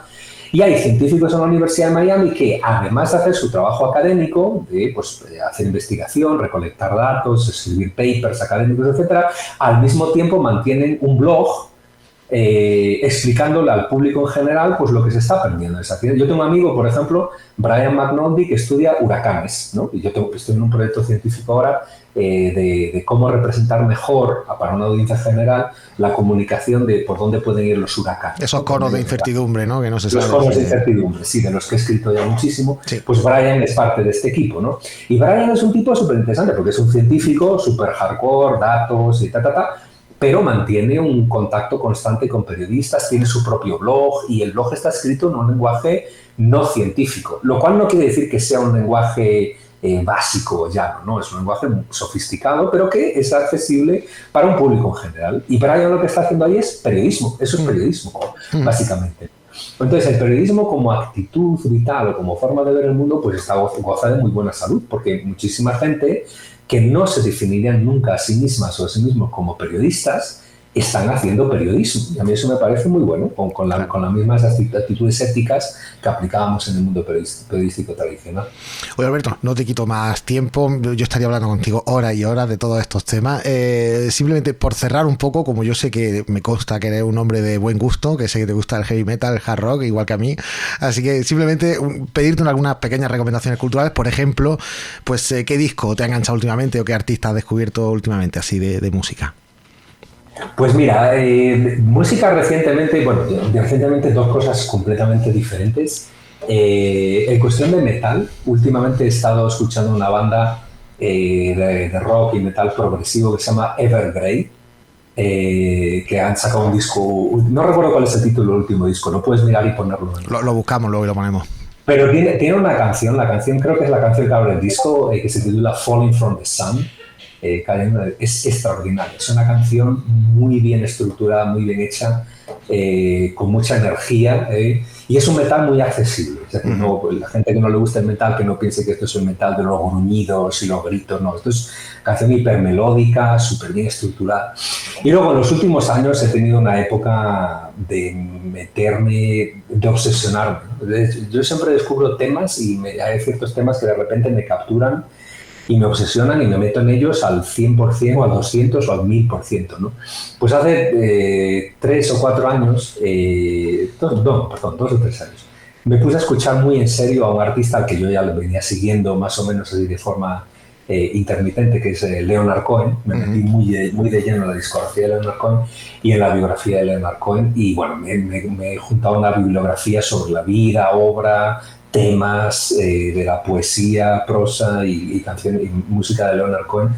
Y hay científicos en la Universidad de Miami que, además de hacer su trabajo académico, de hacer investigación, recolectar datos, escribir papers académicos, etcétera, al mismo tiempo mantienen un blog explicándole al público en general pues lo que se está aprendiendo. Yo tengo un amigo, por ejemplo, Brian McNulty, que estudia huracanes, ¿no? Y yo estoy en un proyecto científico ahora de cómo representar mejor para una audiencia general la comunicación de por dónde pueden ir los huracanes. Esos conos de incertidumbre, ¿no? Que no se sabe. Los conos de incertidumbre, sí, de los que he escrito ya muchísimo. Sí. Pues Brian es parte de este equipo, ¿no? Y Brian es un tipo súper interesante porque es un científico súper hardcore, datos y pero mantiene un contacto constante con periodistas, tiene su propio blog y el blog está escrito en un lenguaje no científico, lo cual no quiere decir que sea un lenguaje básico o llano, ¿no? Es un lenguaje sofisticado, pero que es accesible para un público en general. Y Brian lo que está haciendo ahí es periodismo, eso es periodismo, básicamente. Entonces, el periodismo como actitud vital o como forma de ver el mundo, pues goza de muy buena salud, porque muchísima gente que no se definirían nunca a sí mismas o a sí mismos como periodistas, están haciendo periodismo. Y a mí eso me parece muy bueno, con las mismas actitudes éticas que aplicábamos en el mundo periodístico tradicional. Oye, Alberto, no te quito más tiempo. Yo estaría hablando contigo horas y horas de todos estos temas. Simplemente por cerrar un poco, como yo sé que me consta que eres un hombre de buen gusto, que sé que te gusta el heavy metal, el hard rock, igual que a mí. Así que simplemente pedirte algunas pequeñas recomendaciones culturales. Por ejemplo, pues ¿qué disco te ha enganchado últimamente o qué artista has descubierto últimamente así de música? Pues mira, música recientemente dos cosas completamente diferentes. En cuestión de metal, últimamente he estado escuchando una banda de rock y metal progresivo que se llama Evergrey, que han sacado un disco, no recuerdo cuál es el título del último disco, lo puedes mirar y ponerlo. Lo buscamos luego y lo ponemos. Pero tiene una canción, la canción creo que es la canción que abre el disco, que se titula Falling from the Sun. Es extraordinaria, es una canción muy bien estructurada, muy bien hecha, con mucha energía, y es un metal muy accesible. Es decir, la gente que no le gusta el metal, que no piense que esto es el metal de los gruñidos y los gritos, no, esto es canción hipermelódica, súper bien estructurada. Y luego en los últimos años he tenido una época de meterme, de obsesionarme. Yo siempre descubro temas y hay ciertos temas que de repente me capturan y me obsesionan y me meto en ellos al 100% o al 200 o al 1000%, ¿no? Pues hace 3 o 4 años, 2 o 3 años, me puse a escuchar muy en serio a un artista al que yo ya le venía siguiendo más o menos así de forma intermitente, que es Leonard Cohen. Me metí muy de lleno en la discografía de Leonard Cohen y en la biografía de Leonard Cohen, y bueno, me he juntado a una bibliografía sobre la vida, obra, temas de la poesía, prosa y canción y música de Leonard Cohen,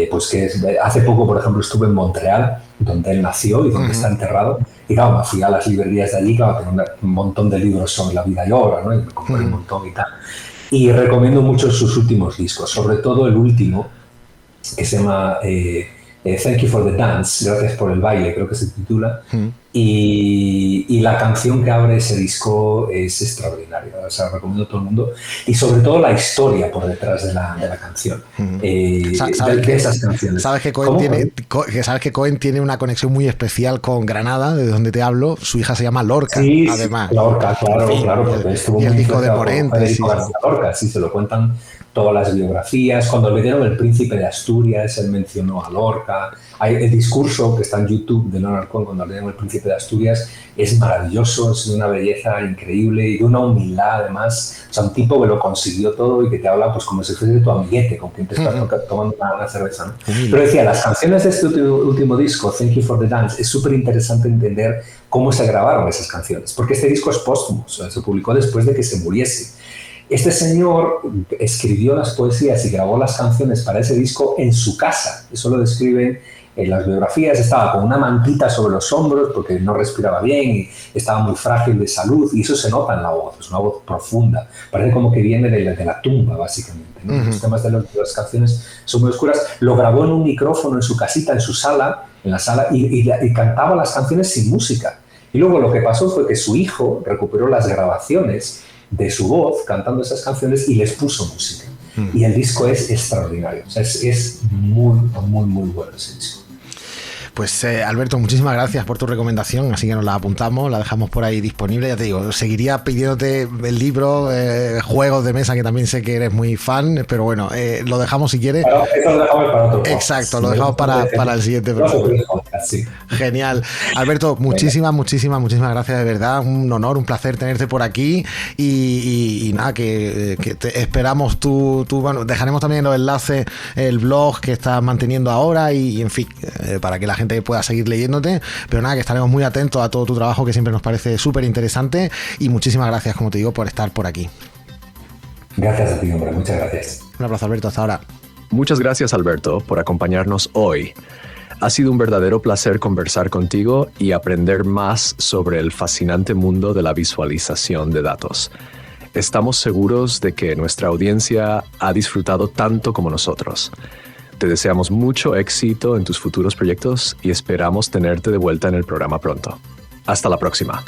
pues que hace poco, por ejemplo, estuve en Montreal, donde él nació y donde está enterrado, y claro, me fui a las librerías de allí, claro, tengo un montón de libros sobre la vida y obra, ¿no? Y me compré un montón y tal. Y recomiendo mucho sus últimos discos, sobre todo el último, que se llama Thank You for the Dance, gracias por el baile, creo que se titula. Y la canción que abre ese disco es extraordinaria, o sea, recomiendo a todo el mundo. Y sobre todo la historia por detrás de la canción, de esas canciones. ¿Sabes que Cohen tiene una conexión muy especial con Granada, de donde te hablo? Su hija se llama Lorca, sí, además. Lorca, claro, porque estuvo y el muy disco de Morente. Sí. Lorca, sí, se lo cuentan todas las biografías. Cuando le dieron el Príncipe de Asturias, él mencionó a Lorca. Hay el discurso que está en YouTube de Leonard Cohen cuando le dieron el Príncipe de Asturias, es maravilloso, es de una belleza increíble y de una humildad además. O sea, un tipo que lo consiguió todo y que te habla pues como si fuese tu amiguete, con quien te estás tomando una cerveza, ¿no? Pero decía, las canciones de este último disco, Thank You for the Dance, es súper interesante entender cómo se grabaron esas canciones, porque este disco es póstumo, o sea, se publicó después de que se muriese. Este señor escribió las poesías y grabó las canciones para ese disco en su casa. Eso lo describen en las biografías. Estaba con una mantita sobre los hombros porque no respiraba bien y estaba muy frágil de salud, y eso se nota en la voz, es una voz profunda. Parece como que viene de la tumba, básicamente, ¿no? Los temas de las canciones son muy oscuras. Lo grabó en un micrófono en su casita, en su sala, y cantaba las canciones sin música. Y luego lo que pasó fue que su hijo recuperó las grabaciones de su voz cantando esas canciones y les puso música. Y el disco es extraordinario. O sea, es muy, muy, muy bueno ese disco. Pues Alberto, muchísimas gracias por tu recomendación, así que nos la apuntamos, la dejamos por ahí disponible. Ya te digo, seguiría pidiéndote el libro, juegos de mesa, que también sé que eres muy fan, pero bueno, lo dejamos si quieres. Claro, eso lo dejamos para otro. Exacto, lo dejamos para el siguiente programa. Sí. Genial. Alberto, muchísimas gracias, de verdad, un honor, un placer tenerte por aquí y nada, que te esperamos bueno, dejaremos también los enlaces, el blog que estás manteniendo ahora y en fin, para que la gente pueda seguir leyéndote, pero nada, que estaremos muy atentos a todo tu trabajo, que siempre nos parece súper interesante, y muchísimas gracias, como te digo, por estar por aquí. Gracias a ti, hombre, muchas gracias. Un abrazo, Alberto, hasta ahora. Muchas gracias, Alberto, por acompañarnos hoy. Ha sido un verdadero placer conversar contigo y aprender más sobre el fascinante mundo de la visualización de datos. Estamos seguros de que nuestra audiencia ha disfrutado tanto como nosotros. Te deseamos mucho éxito en tus futuros proyectos y esperamos tenerte de vuelta en el programa pronto. Hasta la próxima.